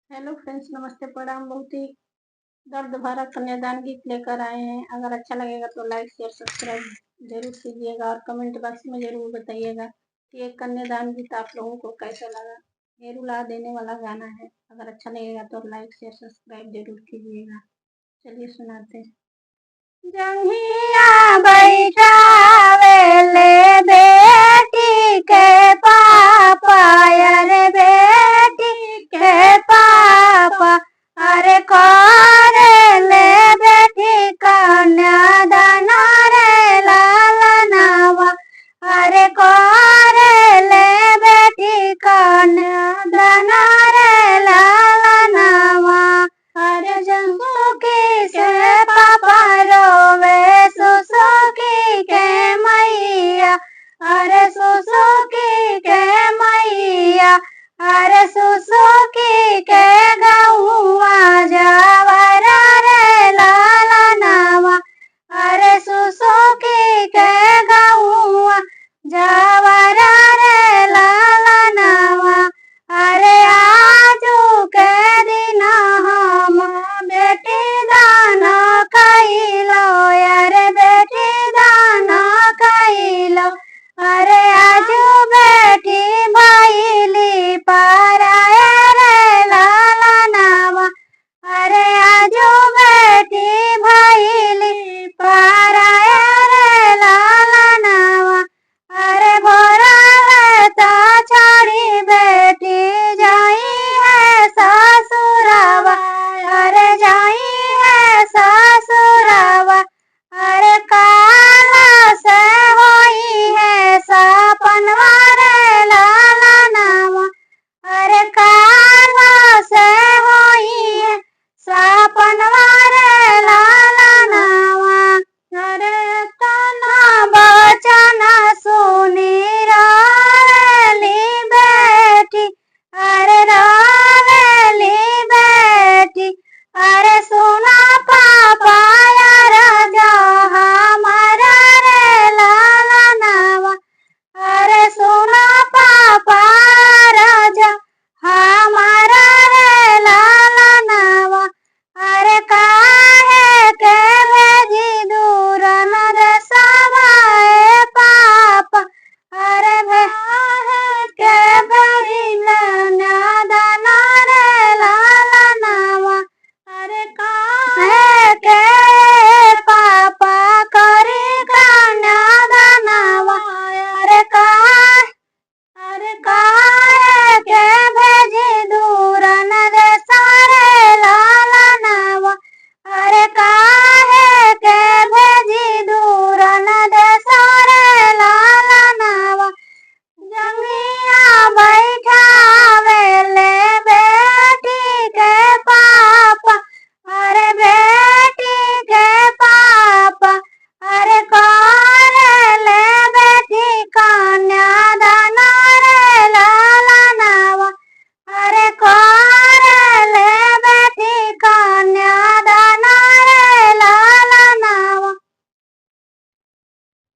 Hello friends, नमस्ते प्रणाम। बहुत ही दर्द भरा कन्यादान गीत लेकर आए हैं। अगर अच्छा लगेगा तो लाइक शेयर सब्सक्राइब जरूर कीजिएगा और कमेंट बॉक्स में जरूर बताइएगा कि ये कन्यादान गीत आप लोगों को कैसा लगा। ये रुला देने वाला गाना है। अगर अच्छा लगेगा तो लाइक शेयर सब्सक्राइब जरूर कीजिएगा। चलिए सुनाते हैं। जंघिया बैठावेले बेटी के पापा, अरे बेटी के पापा, अरे करेले बेटी कन्यादान रे लालनावा, अरे करेले बेटी कन्यादान रे लालनावा। अरे जंघी से पापा रोवे सुसुकी के मैया, अरे सुसुकी के मैया, अरे सुसुकी के गौआ जावरा रे लालनावा, अरे सुसुकी के गौआ जावरा रे लालनावा। अरे आजू के दिन हम बेटी दान कइलो, अरे बेटी दान कइलो, अरे आजू बेटी भइली पराया रे लालनावा, अरे आजू बेटी भइली पराया रे लालनावा। अरे भोरा तो छोड़ी बेटी जाई है ससुरावा, अरे जाई है ससुरावा, अरे काला से होई है सपनवा रे लालनावा, अरे काला से होई है सपनवा रे लालनावा। अरे तना बचन सुनी ली बेटी, अरे